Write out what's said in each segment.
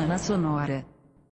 Caverna Sonora.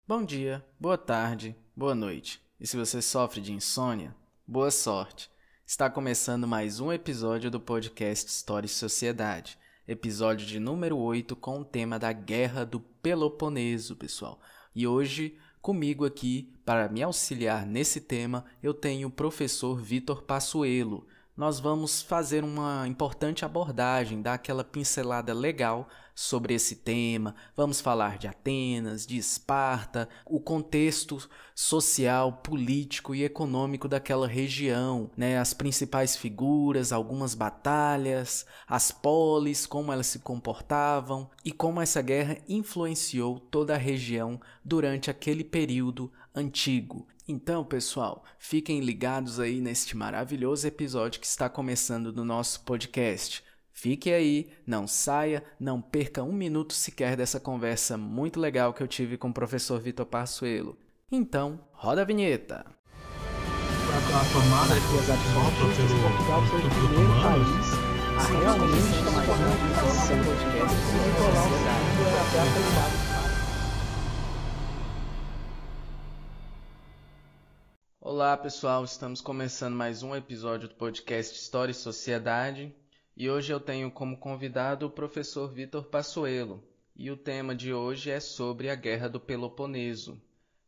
Bom dia, boa tarde, boa noite. E se você sofre de insônia, boa sorte. Está começando mais um episódio do podcast História e Sociedade. Episódio de número 8 com o tema da Guerra do Peloponeso, pessoal. E hoje, comigo aqui, para me auxiliar nesse tema, eu tenho o professor Vitor Passuelo. Nós vamos fazer uma importante abordagem, dar aquela pincelada legal sobre esse tema. Vamos falar de Atenas, de Esparta, o contexto social, político e econômico daquela região, né? As principais figuras, algumas batalhas, as polis, como elas se comportavam e como essa guerra influenciou toda a região durante aquele período antigo. Então, pessoal, fiquem ligados aí neste maravilhoso episódio que está começando no nosso podcast. Fique aí, não saia, não perca um minuto sequer dessa conversa muito legal que eu tive com o professor Vitor Passuelo. Então, roda a vinheta! A tomada que as ativas pelo Portugal foi o primeiro país a realmente tomar uma posição e colar o segundo até a. Olá pessoal, estamos começando mais um episódio do podcast História e Sociedade e hoje eu tenho como convidado o professor Vitor Passuelo e o tema de hoje é sobre a Guerra do Peloponeso.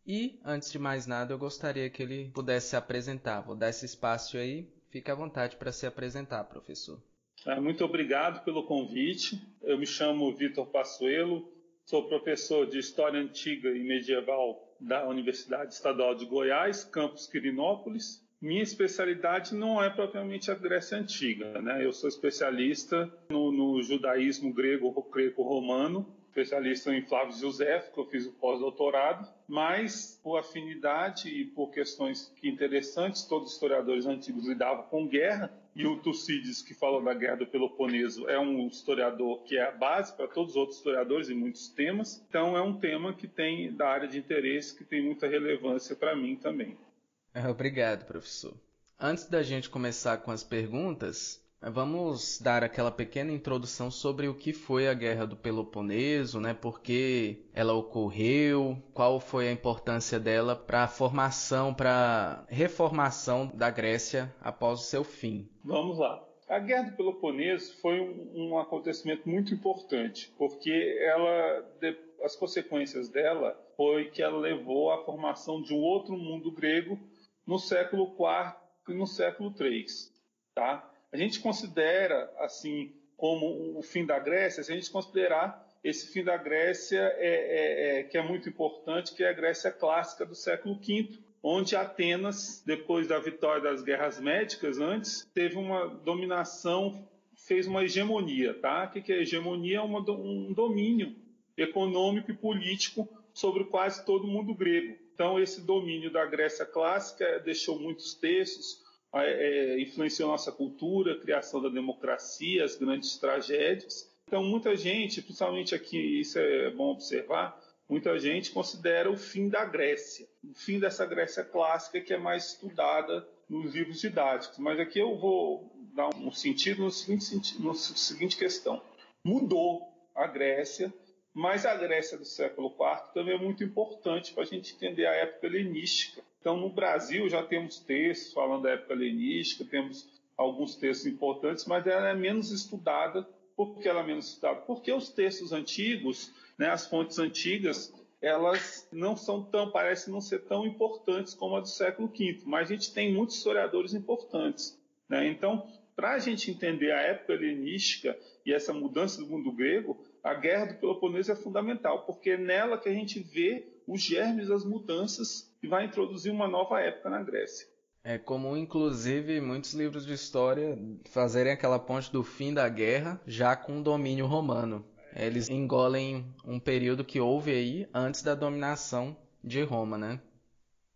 E, antes de mais nada, eu gostaria que ele pudesse se apresentar. Vou dar esse espaço aí, fique à vontade para se apresentar, professor. Muito obrigado pelo convite. Eu me chamo Vitor Passuelo, sou professor de História Antiga e Medieval da Universidade Estadual de Goiás, campus Quirinópolis. Minha especialidade não é propriamente a Grécia Antiga, né? Eu sou especialista no judaísmo greco-romano, especialista em Flávio Josefo, que eu fiz o pós-doutorado, mas por afinidade e por questões interessantes, todos os historiadores antigos lidavam com guerra, e o Tucídides, que falou da Guerra do Peloponeso, é um historiador que é a base para todos os outros historiadores em muitos temas. Então é um tema que tem da área de interesse, que tem muita relevância para mim também. Obrigado, professor. Antes da gente começar com as perguntas, vamos dar aquela pequena introdução sobre o que foi a Guerra do Peloponeso, né? Por que ela ocorreu, qual foi a importância dela para a formação, para a reformação da Grécia após o seu fim. Vamos lá. A Guerra do Peloponeso foi um acontecimento muito importante, porque as consequências dela foi que ela levou à formação de um outro mundo grego no século IV e no século III, tá? A gente considera, assim, como o fim da Grécia, se a gente considerar esse fim da Grécia que é muito importante, que é a Grécia clássica do século V, onde Atenas, depois da vitória das guerras médicas, antes, teve uma dominação, fez uma hegemonia, tá? O que é hegemonia? É um domínio econômico e político sobre quase todo o mundo grego. Então, esse domínio da Grécia clássica deixou muitos textos, influenciou nossa cultura, a criação da democracia, as grandes tragédias. Então, muita gente, principalmente aqui, isso é bom observar, muita gente considera o fim da Grécia, o fim dessa Grécia clássica que é mais estudada nos livros didáticos. Mas aqui eu vou dar um sentido no seguinte questão. Mudou a Grécia, mas a Grécia do século IV também é muito importante para a gente entender a época helenística. Então, no Brasil já temos textos falando da época helenística, temos alguns textos importantes, mas ela é menos estudada. Por que ela é menos estudada? Porque os textos antigos, né, as fontes antigas, elas parecem não ser tão importantes como a do século V, mas a gente tem muitos historiadores importantes, né? Então, para a gente entender a época helenística e essa mudança do mundo grego, a Guerra do Peloponeso é fundamental, porque é nela que a gente vê os germes das mudanças que vai introduzir uma nova época na Grécia. É comum, inclusive, muitos livros de história fazerem aquela ponte do fim da guerra já com o domínio romano. Eles engolem um período que houve aí antes da dominação de Roma, né?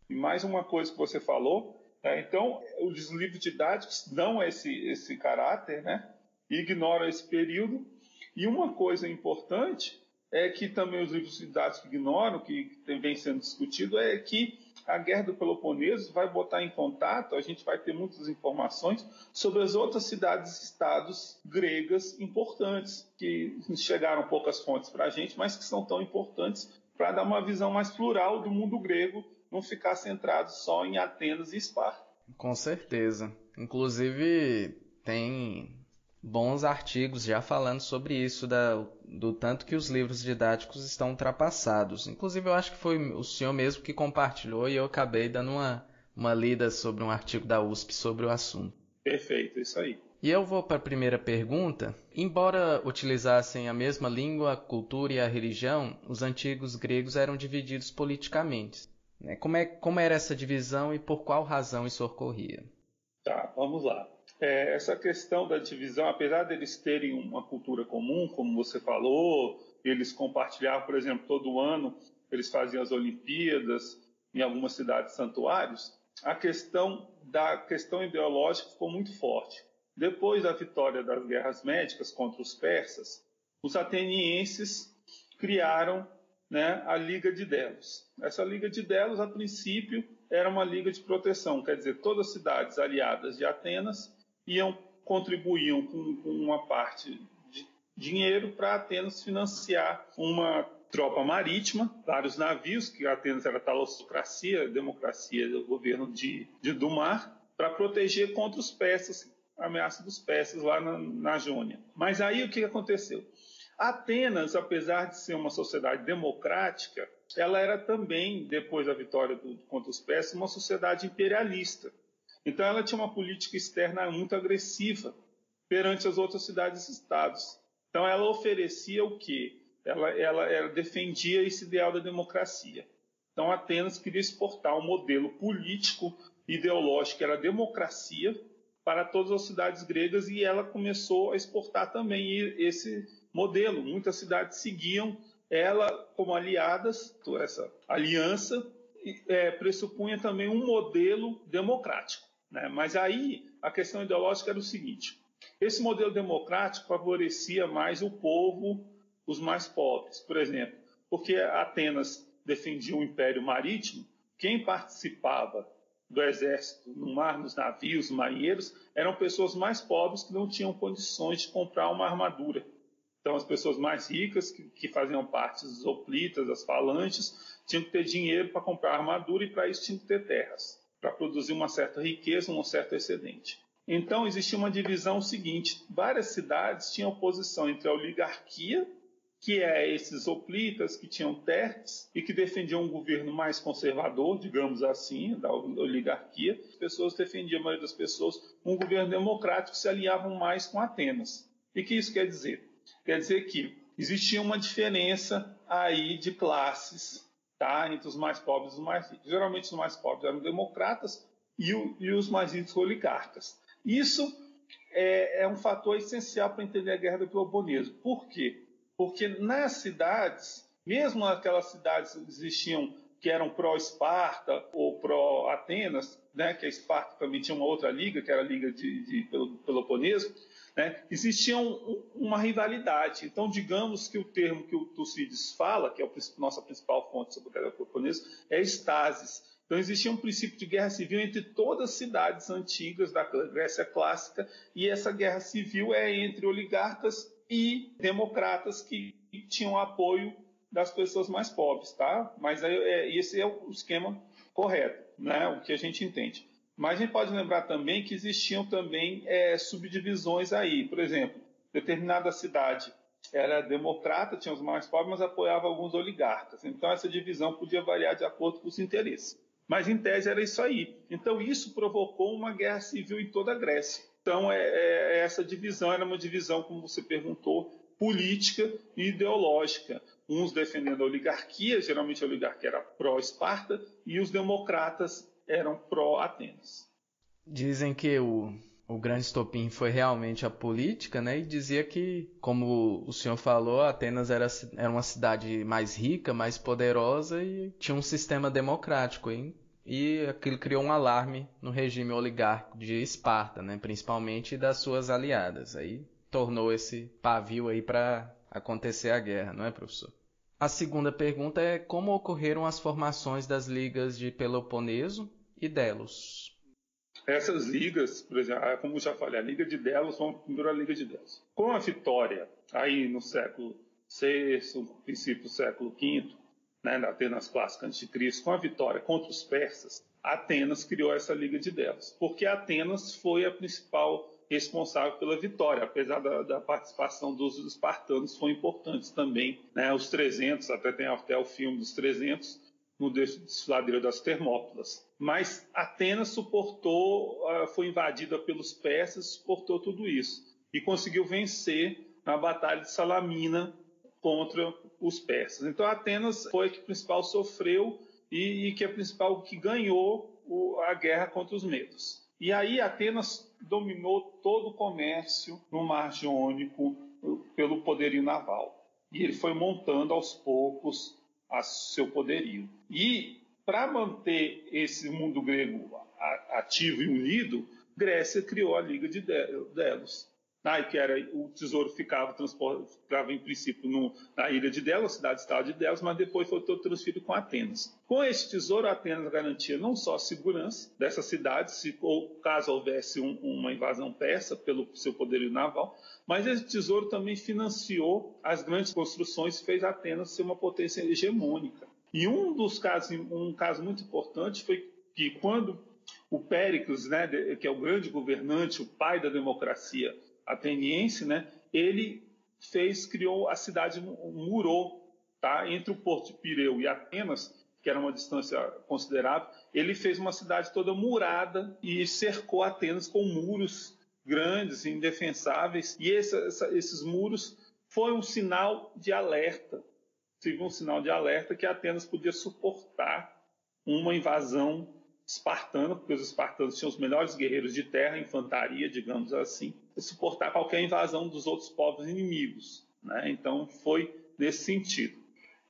E mais uma coisa que você falou, tá? Então, os livros didáticos dão esse caráter, né? E ignoram esse período. E uma coisa importante é que também os livros didáticos ignoram, que vem sendo discutido, é que a Guerra do Peloponeso vai botar em contato, a gente vai ter muitas informações sobre as outras cidades-estados gregas importantes, que chegaram poucas fontes para a gente, mas que são tão importantes para dar uma visão mais plural do mundo grego, não ficar centrado só em Atenas e Esparta. Com certeza. Inclusive, tem bons artigos já falando sobre isso, do tanto que os livros didáticos estão ultrapassados. Inclusive, eu acho que foi o senhor mesmo que compartilhou e eu acabei dando uma lida sobre um artigo da USP sobre o assunto. Perfeito, isso aí. E eu vou para a primeira pergunta. Embora utilizassem a mesma língua, a cultura e a religião, os antigos gregos eram divididos politicamente. Como era essa divisão e por qual razão isso ocorria? Tá, vamos lá. Essa questão da divisão, apesar deles terem uma cultura comum, como você falou, eles compartilhavam, por exemplo, todo ano eles faziam as Olimpíadas em algumas cidades santuários, a questão ideológica ficou muito forte. Depois da vitória das guerras médicas contra os persas, os atenienses criaram, né, a Liga de Delos. Essa Liga de Delos, a princípio, era uma liga de proteção, quer dizer, todas as cidades aliadas de Atenas contribuíam com uma parte de dinheiro para Atenas financiar uma tropa marítima, vários navios, que Atenas era talocracia, democracia do governo do mar, para proteger contra os persas, a ameaça dos persas lá na Jônia. Mas aí o que aconteceu? Atenas, apesar de ser uma sociedade democrática, ela era também, depois da vitória contra os persas, uma sociedade imperialista. Então ela tinha uma política externa muito agressiva perante as outras cidades-estados. Então ela oferecia o quê? Ela defendia esse ideal da democracia. Então Atenas queria exportar um modelo político, ideológico, que era a democracia, para todas as cidades gregas, e ela começou a exportar também esse modelo. Muitas cidades seguiam ela como aliadas. Então essa aliança pressupunha também um modelo democrático, né? Mas aí a questão ideológica era o seguinte: esse modelo democrático favorecia mais o povo, os mais pobres, por exemplo, porque Atenas defendia um império marítimo. Quem participava do exército no mar, nos navios, marinheiros, eram pessoas mais pobres que não tinham condições de comprar uma armadura. Então, as pessoas mais ricas, que faziam parte dos hoplitas, das falanges, tinham que ter dinheiro para comprar armadura, e para isso tinham que ter terras, para produzir uma certa riqueza, um certo excedente. Então, existia uma divisão seguinte: várias cidades tinham oposição entre a oligarquia, que é esses hoplitas que tinham terras e que defendiam um governo mais conservador, digamos assim, da oligarquia. As pessoas defendiam, a maioria das pessoas, um governo democrático, se alinhavam mais com Atenas. E o que isso quer dizer? Quer dizer que existia uma diferença aí de classes, tá, entre os mais pobres e os mais ricos. Geralmente os mais pobres eram democratas e os mais ricos oligarcas. Isso é um fator essencial para entender a Guerra do Peloponeso. Por quê? Porque nas cidades, mesmo aquelas cidades que existiam que eram pró-Esparta ou pró-Atenas, né, que a Esparta também tinha uma outra liga, que era a Liga de Peloponeso, né, existia uma rivalidade. Então, digamos que o termo que o Tucídides fala, que é a nossa principal fonte sobre a Guerra do Peloponeso, é estasis. Então, existia um princípio de guerra civil entre todas as cidades antigas da Grécia clássica, e essa guerra civil é entre oligarcas e democratas que tinham apoio das pessoas mais pobres, tá? Mas esse é o esquema correto, né? O que a gente entende. Mas a gente pode lembrar também que existiam também subdivisões aí. Por exemplo, determinada cidade era democrata, tinha os mais pobres, mas apoiava alguns oligarcas. Então essa divisão podia variar de acordo com os interesses. Mas em tese era isso aí. Então isso provocou uma guerra civil em toda a Grécia. Então essa divisão era uma divisão, como você perguntou, política e ideológica. Uns defendendo a oligarquia, geralmente a oligarquia era pró-Esparta, e os democratas eram pró-Atenas. Dizem que o grande estopim foi realmente a política, né? E dizia que, como o senhor falou, Atenas era uma cidade mais rica, mais poderosa e tinha um sistema democrático, hein? E aquilo criou um alarme no regime oligárquico de Esparta, né? Principalmente das suas aliadas. Aí tornou esse pavio aí para acontecer a guerra, não é, professor? A segunda pergunta é como ocorreram as formações das ligas de Peloponeso e Delos? Essas ligas, por exemplo, como eu já falei, a Liga de Delos, vamos primeiro a Liga de Delos. Com a vitória, aí no século VI, princípio do século V, né, na Atenas clássica antes de Cristo, com a vitória contra os persas, Atenas criou essa Liga de Delos, porque Atenas foi a principal responsável pela vitória, apesar da participação dos espartanos, foi importante também, né, os 300, tem até o filme dos 300, no desfiladeiro das Termópilas. Mas Atenas suportou, foi invadida pelos persas, suportou tudo isso e conseguiu vencer na Batalha de Salamina contra os persas. Então Atenas foi a que principal sofreu e que a principal que ganhou a guerra contra os medos. E aí Atenas dominou todo o comércio no Mar Jônico pelo poderio naval. E ele foi montando aos poucos seu poderio. E para manter esse mundo grego ativo e unido, Grécia criou a Liga de Delos. Que era, o tesouro ficava em princípio na ilha de Delos, a cidade-estado de Delos, mas depois foi todo transferido com Atenas. Com esse tesouro, Atenas garantia não só a segurança dessa cidade, caso houvesse uma invasão persa pelo seu poderio naval, mas esse tesouro também financiou as grandes construções e fez Atenas ser uma potência hegemônica. E um caso muito importante foi que quando o Péricles, né, que é o grande governante, o pai da democracia ateniense, né, ele criou a cidade, murou, tá, entre o porto de Pireu e Atenas, que era uma distância considerável. Ele fez uma cidade toda murada e cercou Atenas com muros grandes, indefensáveis, e esses muros foi um sinal de alerta. Um sinal de alerta que Atenas podia suportar uma invasão espartana, porque os espartanos tinham os melhores guerreiros de terra, infantaria, digamos assim, e suportar qualquer invasão dos outros povos inimigos, né? Então foi nesse sentido.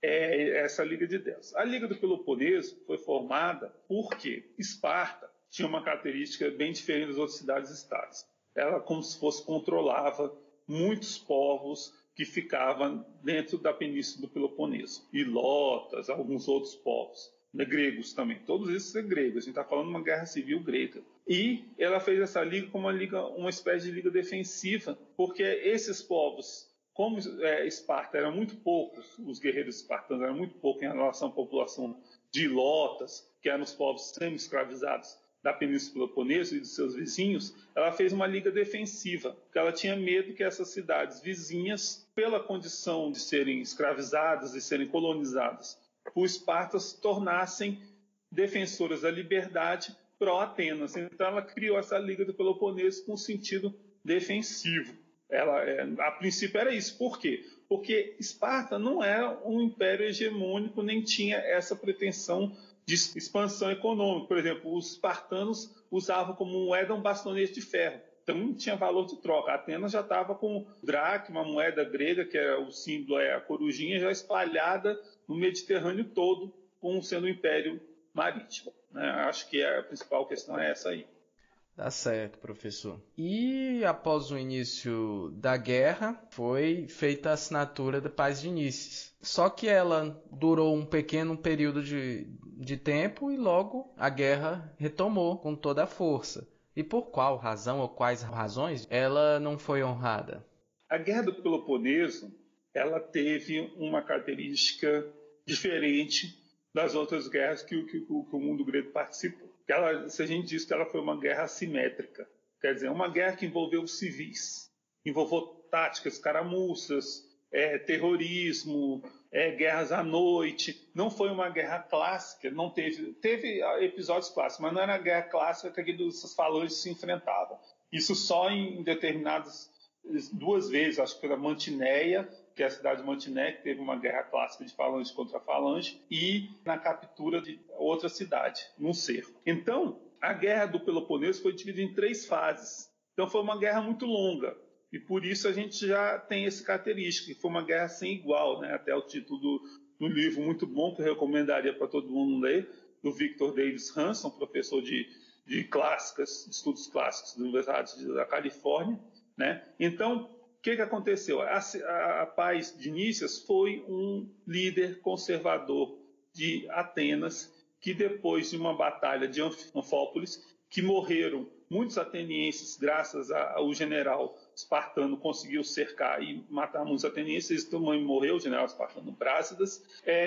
Essa Liga de Delos. A Liga do Peloponeso foi formada porque Esparta tinha uma característica bem diferente das outras cidades-estados. Ela, como se fosse, controlava muitos povos que ficavam dentro da península do Peloponeso. Ilotas, alguns outros povos. Gregos também, todos esses são gregos. A gente está falando de uma guerra civil grega. E ela fez essa liga como uma espécie de liga defensiva, porque esses povos, como Esparta era muito poucos, os guerreiros espartanos eram muito poucos em relação à população de Ilotas, que eram os povos semi-escravizados da Península Peloponeso e dos seus vizinhos, ela fez uma liga defensiva, porque ela tinha medo que essas cidades vizinhas, pela condição de serem escravizadas e serem colonizadas por Esparta, se tornassem defensoras da liberdade pró-Atenas. Então ela criou essa Liga do Peloponeso com sentido defensivo. A princípio era isso. Por quê? Porque Esparta não era um império hegemônico, nem tinha essa pretensão de expansão econômica. Por exemplo, os espartanos usavam como moeda um bastonete de ferro. Então não tinha valor de troca. Atenas já estava com dracma, uma moeda grega, que é o símbolo, a corujinha, já espalhada no Mediterrâneo todo, como sendo um império marítimo. Né? Acho que a principal questão é essa aí. Tá certo, professor. E após o início da guerra, foi feita a assinatura da Paz de Nícias. Só que ela durou um pequeno período de tempo e logo a guerra retomou com toda a força. E por qual razão ou quais razões ela não foi honrada? A Guerra do Peloponeso, ela teve uma característica diferente das outras guerras que o mundo grego participou. Se a gente diz que ela foi uma guerra assimétrica, quer dizer, uma guerra que envolveu civis, envolveu táticas, caramuças, terrorismo, guerras à noite. Não foi uma guerra clássica, não teve episódios clássicos, mas não era a guerra clássica que essas falanges se enfrentavam. Isso só em determinadas, 2 vezes, acho que foi a Mantineia, que é a cidade de Mantineia, que teve uma guerra clássica de falange contra falange, e na captura de outra cidade, num cerco. Então, a Guerra do Peloponeso foi dividida em 3 fases. Então, foi uma guerra muito longa. E por isso a gente já tem essa característica, que foi uma guerra sem igual, né? Até o título do livro muito bom, que eu recomendaria para todo mundo ler, do Victor Davis Hanson, professor de estudos clássicos da Universidade da Califórnia, né? Então, que aconteceu? A paz de Nícias foi um líder conservador de Atenas, que depois de uma batalha de Anfípolis, que morreram muitos atenienses, graças ao general espartano conseguiu cercar e matar muitos atenienses, esse também morreu, o general espartano Brásidas,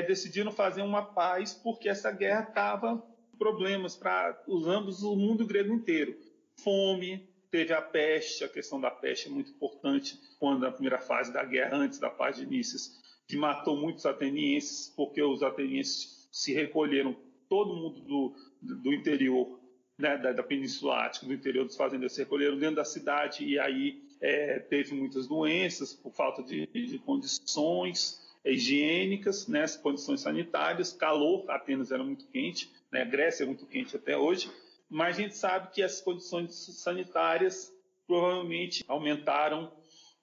decidiram fazer uma paz porque essa guerra estava com problemas para ambos, o mundo grego inteiro. Fome, teve a peste, a questão da peste é muito importante, quando na primeira fase da guerra, antes da paz de Nícias, que matou muitos atenienses, porque os atenienses se recolheram, todo mundo do interior, né, da Península Ática, do interior dos fazendeiros, se recolheram dentro da cidade, e aí teve muitas doenças por falta de condições higiênicas, né, condições sanitárias, calor, Atenas era muito quente, né, Grécia é muito quente até hoje, mas a gente sabe que as condições sanitárias provavelmente aumentaram,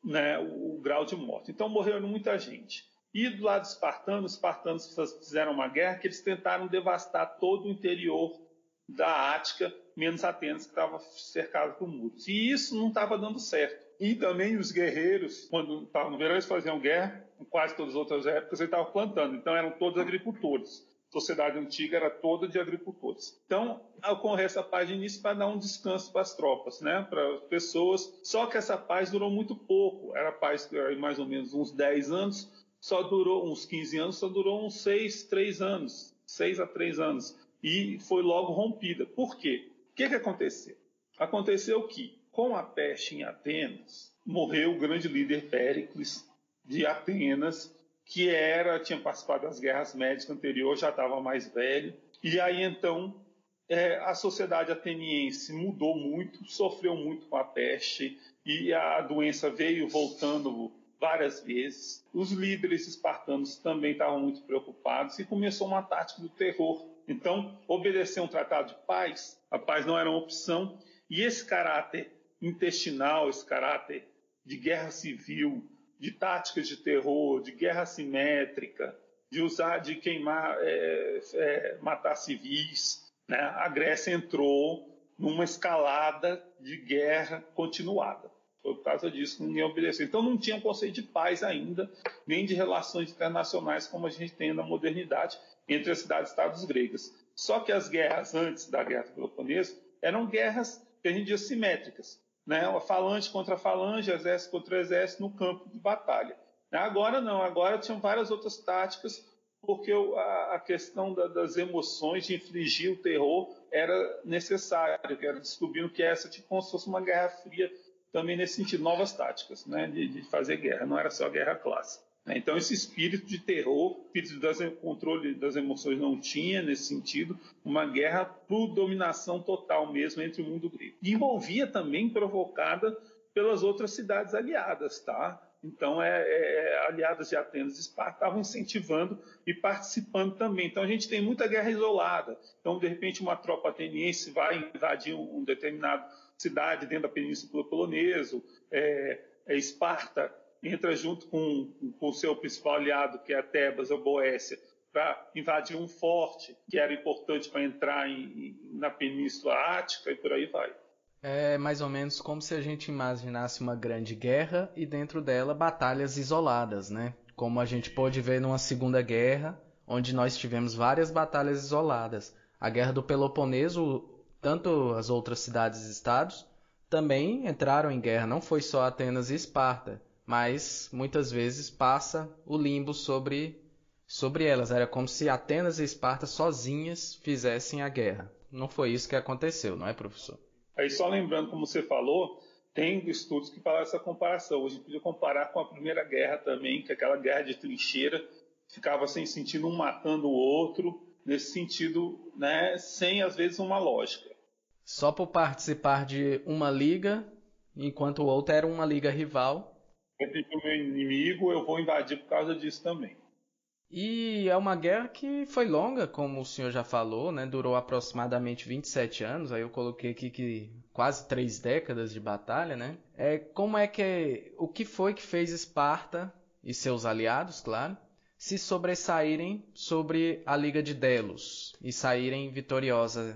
né, o grau de morte. Então morreram muita gente. E do lado espartano, os espartanos fizeram uma guerra que eles tentaram devastar todo o interior da Ática, menos Atenas, que estava cercado por muros. E isso não estava dando certo. E também os guerreiros, quando estavam no verão, eles faziam guerra, em quase todas as outras épocas, eles estavam plantando. Então eram todos agricultores. A sociedade antiga era toda de agricultores. Então, ocorreu essa paz de início para dar um descanso para as tropas, né, para as pessoas. Só que essa paz durou muito pouco. Era paz de mais ou menos uns 10 anos, só durou uns 15 anos, só durou uns 6 a 3 anos. E foi logo rompida. Por quê? O que aconteceu? Aconteceu que, com a peste em Atenas, morreu o grande líder Péricles de Atenas, que tinha participado das guerras médicas anteriores, já estava mais velho. E aí, então, a sociedade ateniense mudou muito, sofreu muito com a peste, e a doença veio voltando várias vezes. Os líderes espartanos também estavam muito preocupados, e começou uma tática do terror. Então, obedecer um tratado de paz, a paz não era uma opção, e esse caráter intestinal, esse caráter de guerra civil, de táticas de terror, de guerra assimétrica, de queimar, matar civis, né? A Grécia entrou numa escalada de guerra continuada. Foi por causa disso que ninguém obedeceu. Então não tinha um conceito de paz ainda, nem de relações internacionais como a gente tem na modernidade entre as cidades-estados gregas. Só que as guerras antes da Guerra do Peloponeso eram guerras que a gente diz simétricas, né? Uma falange contra falange, exército contra exército no campo de batalha. Agora não, agora tinham várias outras táticas, porque a questão das emoções, de infligir o terror, era necessário, que era descobrindo que essa tipo como se fosse uma guerra fria, também nesse sentido, novas táticas, né, de fazer guerra, não era só guerra clássica. Então esse espírito de terror, espírito de controle das emoções não tinha nesse sentido, uma guerra por dominação total mesmo entre o mundo grego. E envolvia também, provocada pelas outras cidades aliadas, tá? Então aliadas de Atenas e Esparta estavam incentivando e participando também. Então a gente tem muita guerra isolada. Então de repente uma tropa ateniense vai invadir um determinado cidade dentro da Península do Peloponeso, Esparta entra junto com o seu principal aliado, que é a Tebas, a Boécia, para invadir um forte que era importante para entrar na Península Ática e por aí vai. É mais ou menos como se a gente imaginasse uma grande guerra e dentro dela batalhas isoladas, né? Como a gente pôde ver numa Segunda Guerra, onde nós tivemos várias batalhas isoladas. A Guerra do Peloponeso, tanto as outras cidades e estados também entraram em guerra, não foi só Atenas e Esparta, mas muitas vezes passa o limbo sobre elas. Era como se Atenas e Esparta sozinhas fizessem a guerra. Não foi isso que aconteceu, não é, professor? Aí só lembrando, como você falou, tem estudos que falam essa comparação. A gente podia comparar com a Primeira Guerra também, que é aquela guerra de trincheira, ficava sem sentido, um matando o outro, nesse sentido, né, sem às vezes uma lógica. Só por participar de uma liga, enquanto o outro era uma liga rival. Entre o meu inimigo, eu vou invadir por causa disso também. E é uma guerra que foi longa, como o senhor já falou, né? Durou aproximadamente 27 anos, aí eu coloquei aqui que quase 3 décadas de batalha, né? O que foi que fez Esparta e seus aliados, claro, se sobressaírem sobre a Liga de Delos e saírem vitoriosos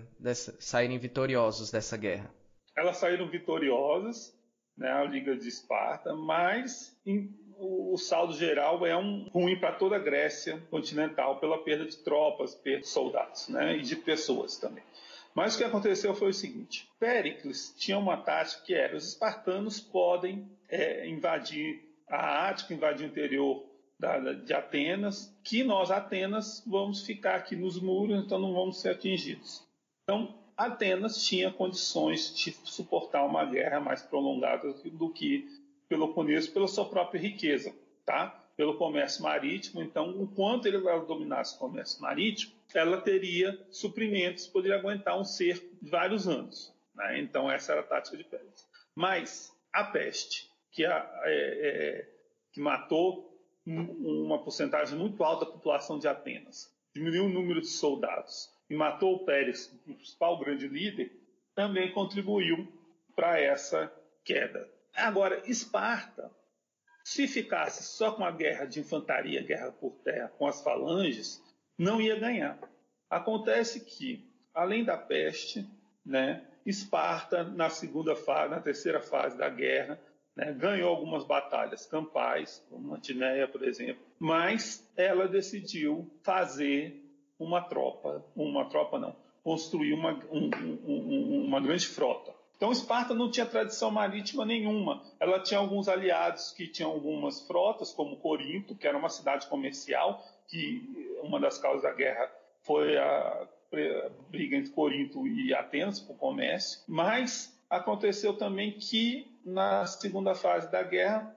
dessa guerra? Elas saíram vitoriosas, né, a Liga de Esparta, mas o saldo geral é ruim para toda a Grécia continental pela perda de tropas, perda de soldados, né, e de pessoas também. Mas o que aconteceu foi o seguinte: Péricles tinha uma tática que era: os espartanos podem invadir a Ática, invadir o interior de Atenas, que nós, Atenas, vamos ficar aqui nos muros, então não vamos ser atingidos. Então, Atenas tinha condições de suportar uma guerra mais prolongada do que Peloponeso, pela sua própria riqueza, tá? Pelo comércio marítimo. Então, enquanto ela dominasse o comércio marítimo, ela teria suprimentos, poderia aguentar um cerco de vários anos, né? Então, essa era a tática de Péricles. Mas a peste, que matou uma porcentagem muito alta da população de Atenas, diminuiu o número de soldados e matou o Péricles, o principal grande líder, também contribuiu para essa queda. Agora, Esparta, se ficasse só com a guerra de infantaria, guerra por terra, com as falanges, não ia ganhar. Acontece que, além da peste, né, Esparta, na terceira fase da guerra, né, ganhou algumas batalhas campais, como Antinéia, por exemplo, mas ela decidiu fazer construir uma grande frota. Então, Esparta não tinha tradição marítima nenhuma. Ela tinha alguns aliados que tinham algumas frotas, como Corinto, que era uma cidade comercial, que uma das causas da guerra foi a briga entre Corinto e Atenas, por comércio. Mas aconteceu também que, na segunda fase da guerra,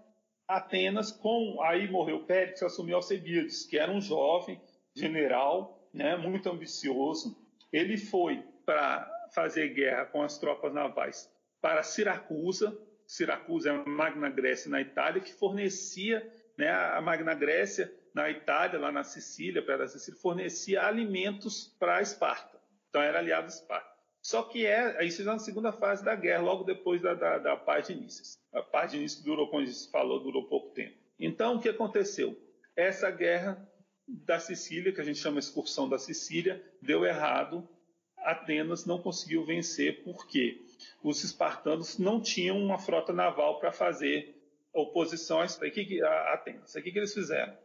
Atenas, aí morreu Péricles, assumiu Alcebiades, que era um jovem general, né, muito ambicioso. Ele foi para fazer guerra com as tropas navais para Siracusa. Siracusa é a Magna Grécia na Itália, que fornecia, né, a Magna Grécia na Itália, lá na Sicília, perto da Sicília, fornecia alimentos para Esparta. Então era aliado de Esparta. Só que isso já na segunda fase da guerra, logo depois da paz de Nícias. A paz de Nícias durou, como a gente falou, durou pouco tempo. Então o que aconteceu? Essa guerra da Sicília, que a gente chama de excursão da Sicília, deu errado. Atenas não conseguiu vencer porque os espartanos não tinham uma frota naval para fazer oposição a Atenas. O que eles fizeram?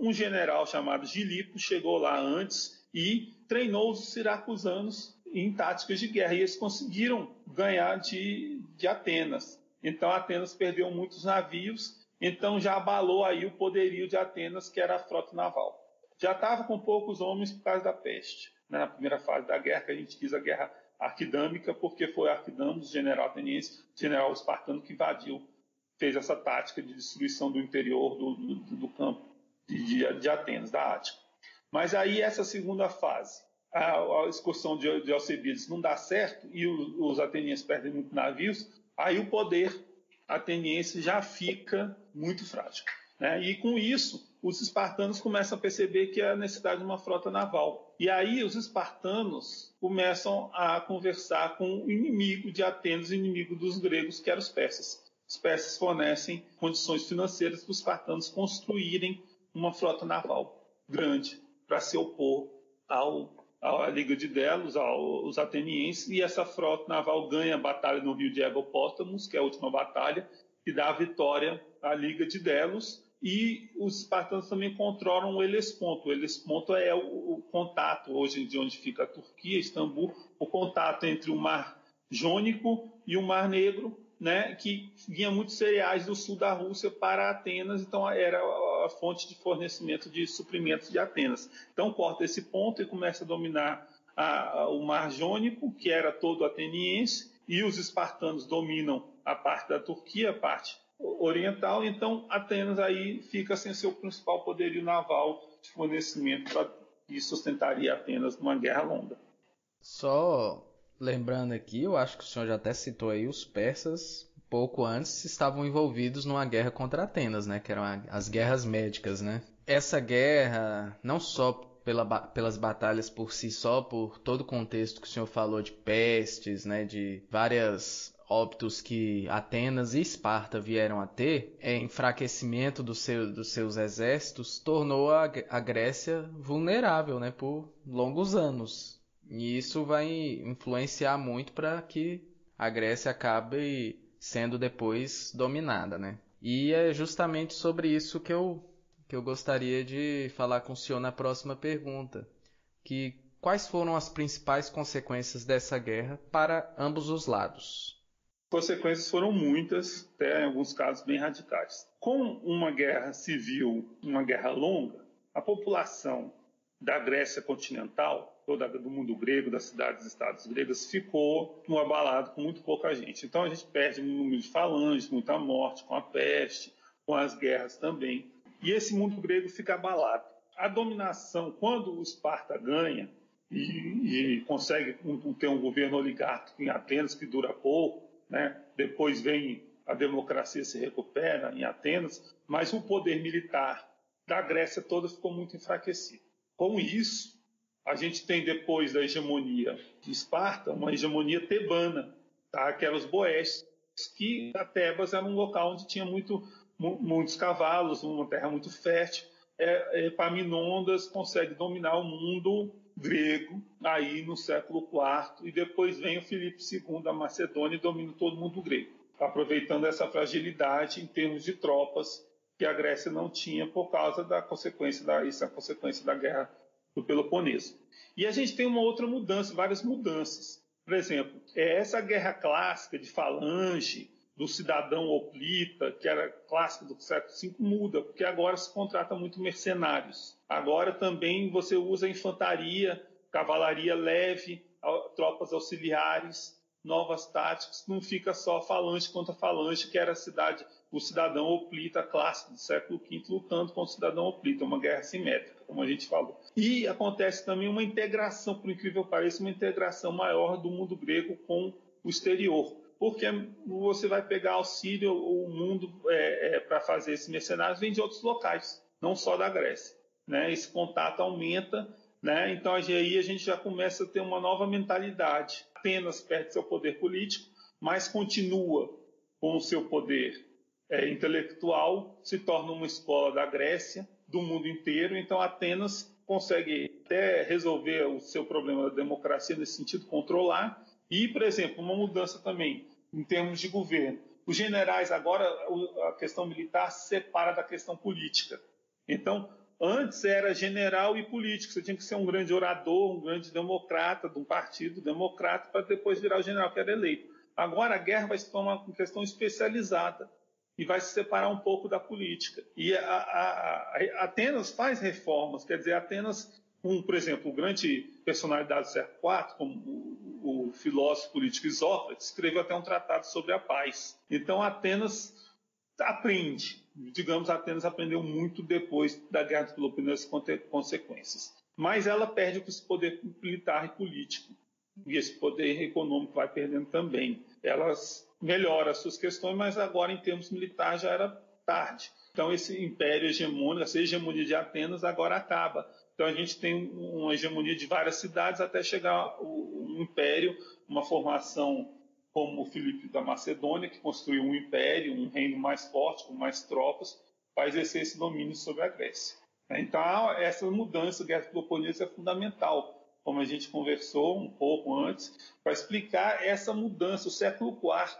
Um general chamado Gilipo chegou lá antes e treinou os siracusanos em táticas de guerra, e eles conseguiram ganhar de Atenas. Então Atenas perdeu muitos navios, então já abalou aí o poderio de Atenas, que era a frota naval. Já estava com poucos homens por causa da peste. Na primeira fase da guerra, que a gente diz a guerra arquidâmica, porque foi Arquidamos, general ateniense, general espartano, que fez essa tática de destruição do interior do campo de Atenas, da Ática. Mas aí essa segunda fase, a excursão de Alcebiades não dá certo e os atenienses perdem muitos navios, aí o poder ateniense já fica muito frágil, né? E com isso, os espartanos começam a perceber que há necessidade de uma frota naval. E aí os espartanos começam a conversar com o inimigo de Atenas, o inimigo dos gregos, que eram os persas. Os persas fornecem condições financeiras para os espartanos construírem uma frota naval grande para se opor à Liga de Delos, aos atenienses, e essa frota naval ganha a batalha no rio de Egopótamos, que é a última batalha, que dá a vitória à Liga de Delos. E os espartanos também controlam o Helesponto. O Helesponto é o contato, hoje de onde fica a Turquia, Istambul, o contato entre o Mar Jônico e o Mar Negro, né, que vinha muitos cereais do sul da Rússia para Atenas, então era a fonte de fornecimento de suprimentos de Atenas. Então corta esse ponto e começa a dominar o Mar Jônico, que era todo ateniense, e os espartanos dominam a parte da Turquia, a parte oriental. Então Atenas aí fica sem seu principal poderio naval de fornecimento que sustentaria Atenas numa guerra longa. Só lembrando aqui, eu acho que o senhor já até citou aí, os persas pouco antes estavam envolvidos numa guerra contra Atenas, né, que eram as guerras médicas, né? Essa guerra, não só pelas batalhas por si só, por todo o contexto que o senhor falou de pestes, né, de várias óbitos que Atenas e Esparta vieram a ter, enfraquecimento dos seus exércitos tornou a Grécia vulnerável, né, por longos anos. E isso vai influenciar muito para que a Grécia acabe sendo depois dominada, né? E é justamente sobre isso que eu gostaria de falar com o senhor na próxima pergunta, que quais foram as principais consequências dessa guerra para ambos os lados? Consequências foram muitas, até em alguns casos bem radicais. Com uma guerra civil, uma guerra longa, a população da Grécia continental, toda do mundo grego, das cidades-estados gregas, ficou abalado com muito pouca gente. Então a gente perde um número de falanges, muita morte com a peste, com as guerras também. E esse mundo grego fica abalado. A dominação, quando o Esparta ganha e consegue ter um governo oligárquico em Atenas que dura pouco, né? Depois vem a democracia, se recupera em Atenas, mas o poder militar da Grécia toda ficou muito enfraquecido. Com isso, a gente tem depois da hegemonia de Esparta, uma hegemonia tebana, tá? Que eram os boés, que a Tebas era um local onde tinha muitos cavalos, uma terra muito fértil. Epaminondas consegue dominar o mundo grego aí no século IV, e depois vem o Filipe II da Macedônia e domina todo o mundo grego, aproveitando essa fragilidade em termos de tropas que a Grécia não tinha por causa da consequência da guerra do Peloponeso. E a gente tem uma outra mudança, várias mudanças. Por exemplo, essa guerra clássica de falange, do cidadão hoplita, que era clássico do século V, muda, porque agora se contrata muito mercenários. Agora também você usa infantaria, cavalaria leve, tropas auxiliares, novas táticas, não fica só falange contra falange, que era o cidadão hoplita clássico do século V lutando contra o cidadão hoplita, uma guerra simétrica, como a gente falou. E acontece também uma integração, por incrível que pareça, uma integração maior do mundo grego com o exterior, porque você vai pegar auxílio, o mundo para fazer esses mercenários vem de outros locais, não só da Grécia, né? Esse contato aumenta, né? Então aí a gente já começa a ter uma nova mentalidade. Apenas perde seu poder político, mas continua com o seu poder intelectual, se torna uma escola da Grécia, do mundo inteiro. Então Atenas consegue até resolver o seu problema da democracia nesse sentido, controlar. E, por exemplo, uma mudança também em termos de governo. Os generais agora, a questão militar se separa da questão política. Então, antes era general e político. Você tinha que ser um grande orador, um grande democrata, de um partido democrata, para depois virar o general que era eleito. Agora a guerra vai se tornar uma questão especializada e vai se separar um pouco da política. E Atenas faz reformas, quer dizer, Atenas, por exemplo, grande personalidade do século IV, como o filósofo político Isócrates, escreveu até um tratado sobre a paz. Então Atenas aprende. Digamos, Atenas aprendeu muito depois da Guerra do Peloponeso com consequências. Mas ela perde esse poder militar e político. E esse poder econômico vai perdendo também. Elas melhoram as suas questões, mas agora, em termos militares, já era tarde. Então, esse império hegemônico, essa hegemonia de Atenas, agora acaba. Então, a gente tem uma hegemonia de várias cidades até chegar um império, uma formação como o Filipe da Macedônia, que construiu um império, um reino mais forte, com mais tropas, para exercer esse domínio sobre a Grécia. Então, essa mudança da Guerra do Peloponeso é fundamental, como a gente conversou um pouco antes, para explicar essa mudança, o século IV,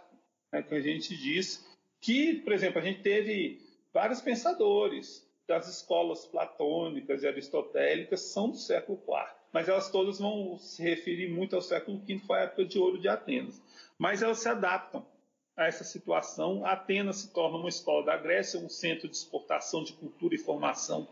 né, que a gente diz que, por exemplo, a gente teve vários pensadores das escolas platônicas e aristotélicas são do século IV, mas elas todas vão se referir muito ao século V, que foi a época de ouro de Atenas. Mas elas se adaptam a essa situação. Atenas se torna uma escola da Grécia, um centro de exportação de cultura e formação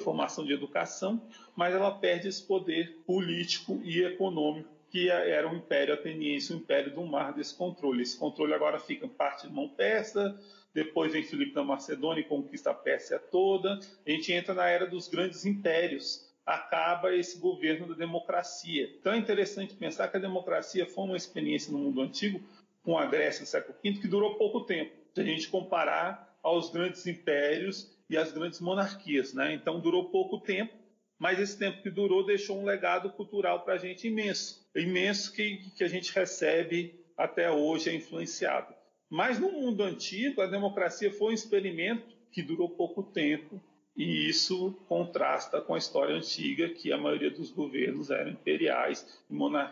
formação de educação, mas ela perde esse poder político e econômico que era o Império Ateniense, o Império do Mar, desse controle. Esse controle agora fica em parte de mão persa, depois vem Filipe da Macedônia e conquista a Pérsia toda. A gente entra na era dos grandes impérios. Acaba esse governo da democracia. Então é interessante pensar que a democracia foi uma experiência no mundo antigo, com a Grécia do século V, que durou pouco tempo, se a gente comparar aos grandes impérios e às grandes monarquias, né? Então durou pouco tempo, mas esse tempo que durou deixou um legado cultural para a gente imenso, imenso que a gente recebe até hoje, é influenciado. Mas no mundo antigo, a democracia foi um experimento que durou pouco tempo, e isso contrasta com a história antiga, que a maioria dos governos eram imperiais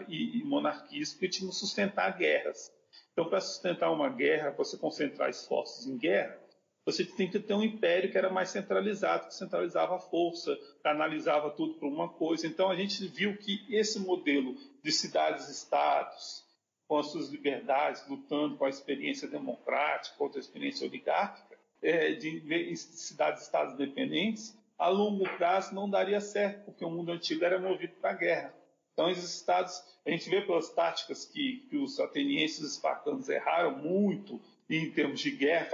e monarquias que tinham que sustentar guerras. Então, para sustentar uma guerra, para você concentrar esforços em guerra, você tem que ter um império que era mais centralizado, que centralizava a força, canalizava tudo para uma coisa. Então, a gente viu que esse modelo de cidades-estados, com as suas liberdades, lutando com a experiência democrática, contra a experiência oligárquica, de cidades-estados independentes, a longo prazo não daria certo, porque o mundo antigo era movido para a guerra. Então, esses estados, a gente vê pelas táticas que os atenienses e os espartanos erraram muito em termos de guerra,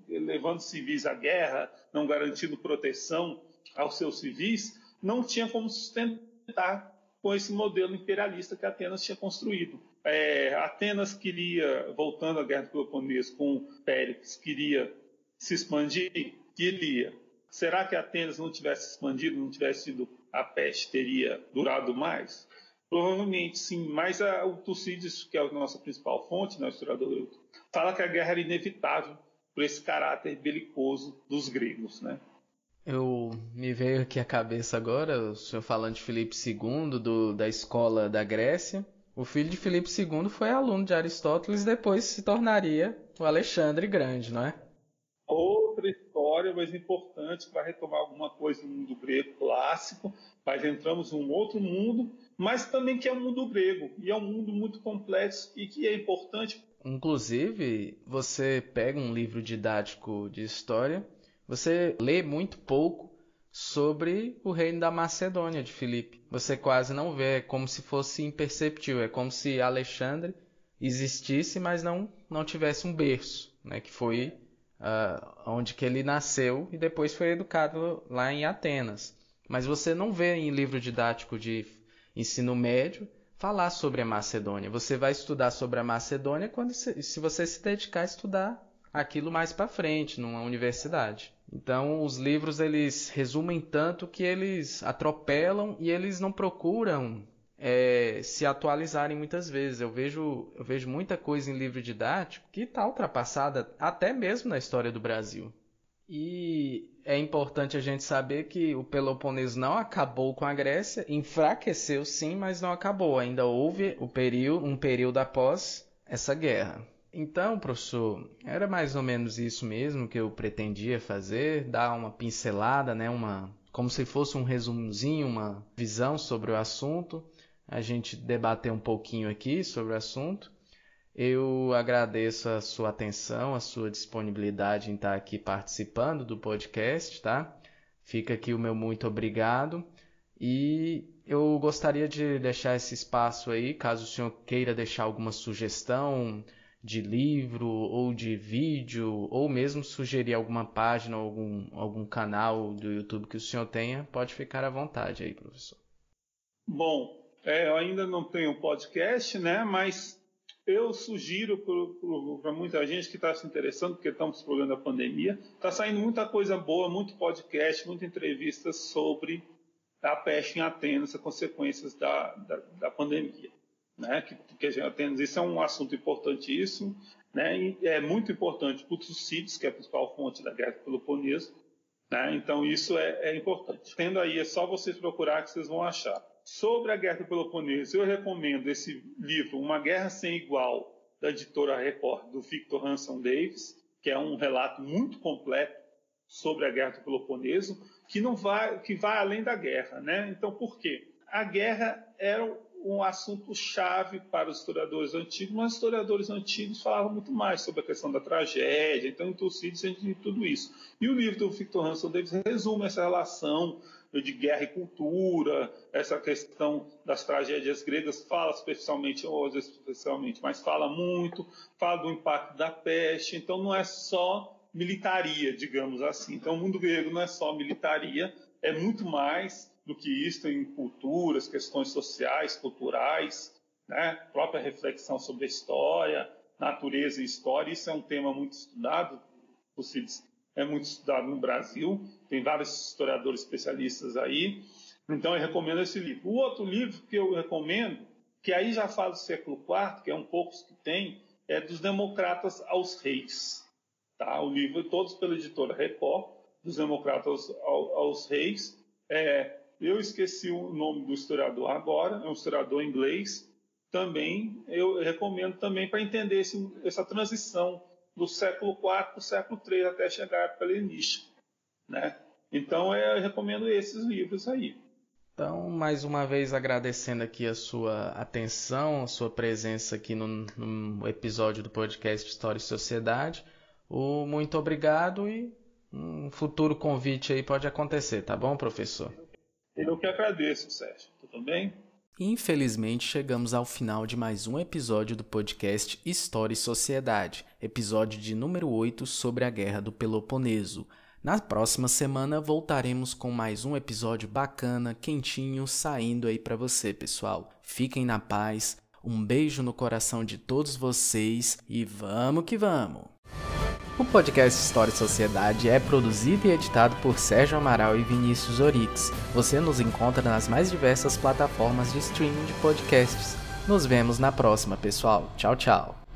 levando civis à guerra, não garantindo proteção aos seus civis, não tinha como sustentar com esse modelo imperialista que Atenas tinha construído. Atenas queria, voltando à Guerra do Peloponeso com Péricles, queria se expandir? Queria. Será que Atenas não tivesse expandido, não tivesse sido a peste, teria durado mais? Provavelmente sim, mas o Tucídides, que é a nossa principal fonte, historiador, fala que a guerra era inevitável por esse caráter belicoso dos gregos, né? Me veio aqui à cabeça agora, o senhor falando de Filipe II, da escola da Grécia. O filho de Filipe II foi aluno de Aristóteles e depois se tornaria o Alexandre Grande, não é? Outra história, mas importante para retomar alguma coisa no mundo grego clássico, mas entramos em um outro mundo, mas também que é o mundo grego, e é um mundo muito complexo e que é importante. Inclusive, você pega um livro didático de história, você lê muito pouco sobre o reino da Macedônia de Filipe. Você quase não vê, é como se fosse imperceptível, é como se Alexandre existisse, mas não tivesse um berço, né, que foi onde que ele nasceu e depois foi educado lá em Atenas. Mas você não vê em livro didático de ensino médio falar sobre a Macedônia. Você vai estudar sobre a Macedônia se você se dedicar a estudar aquilo mais para frente, numa universidade. Então, os livros eles resumem tanto que eles atropelam e eles não procuram se atualizarem muitas vezes. Eu vejo muita coisa em livro didático que está ultrapassada até mesmo na história do Brasil. E é importante a gente saber que o Peloponeso não acabou com a Grécia, enfraqueceu sim, mas não acabou. Ainda houve um período após essa guerra. Então, professor, era mais ou menos isso mesmo que eu pretendia fazer, dar uma pincelada, né, como se fosse um resumozinho, uma visão sobre o assunto, a gente debater um pouquinho aqui sobre o assunto. Eu agradeço a sua atenção, a sua disponibilidade em estar aqui participando do podcast, tá? Fica aqui o meu muito obrigado e eu gostaria de deixar esse espaço aí, caso o senhor queira deixar alguma sugestão de livro ou de vídeo, ou mesmo sugerir alguma página ou algum canal do YouTube que o senhor tenha, pode ficar à vontade aí, professor. Bom, eu ainda não tenho podcast, né? Mas eu sugiro para muita gente que está se interessando, porque estamos problema da pandemia, está saindo muita coisa boa, muito podcast, muita entrevista sobre a peste em Atenas, as consequências da pandemia. Né? Que Atenas, isso é um assunto importantíssimo, né? E é muito importante para o Tucídides, que é a principal fonte da Guerra do Peloponeso, né? Então isso é importante. Tendo aí, é só vocês procurar que vocês vão achar. Sobre a Guerra do Peloponeso, eu recomendo esse livro, Uma Guerra Sem Igual, da editora Record, do Victor Hanson Davis, que é um relato muito completo sobre a Guerra do Peloponeso, que vai além da guerra, né? Então, por quê? A guerra era um assunto chave para os historiadores antigos, mas os historiadores antigos falavam muito mais sobre a questão da tragédia, então em Tucídides a gente tem tudo isso. E o livro do Victor Hanson Davis resume essa relação de guerra e cultura, essa questão das tragédias gregas, fala especialmente, mas fala muito, fala do impacto da peste, então não é só militaria, digamos assim. Então o mundo grego não é só militaria, é muito mais do que isso em culturas, questões sociais, culturais, né? Própria reflexão sobre a história, natureza e história, isso é um tema muito estudado, é muito estudado no Brasil, tem vários historiadores especialistas aí, então eu recomendo esse livro. O outro livro que eu recomendo, que aí já fala do século IV, que é um poucos que tem, é dos Democratas aos Reis. Tá? O livro, todos pela editora Record, dos Democratas aos Reis. Eu esqueci o nome do historiador agora, é um historiador inglês, também eu recomendo também para entender essa transição do século IV para o século III até chegar à época helenística, né? Então eu recomendo esses livros aí. Então, mais uma vez agradecendo aqui a sua atenção, a sua presença aqui no episódio do podcast História e Sociedade. Muito obrigado e um futuro convite aí pode acontecer, tá bom, professor? Eu que agradeço, Sérgio. Tudo bem? Infelizmente, chegamos ao final de mais um episódio do podcast História e Sociedade, episódio de número 8 sobre a Guerra do Peloponeso. Na próxima semana voltaremos com mais um episódio bacana, quentinho, saindo aí para você, pessoal. Fiquem na paz, um beijo no coração de todos vocês e vamos que vamos! O podcast História e Sociedade é produzido e editado por Sérgio Amaral e Vinícius Orix. Você nos encontra nas mais diversas plataformas de streaming de podcasts. Nos vemos na próxima, pessoal. Tchau, tchau!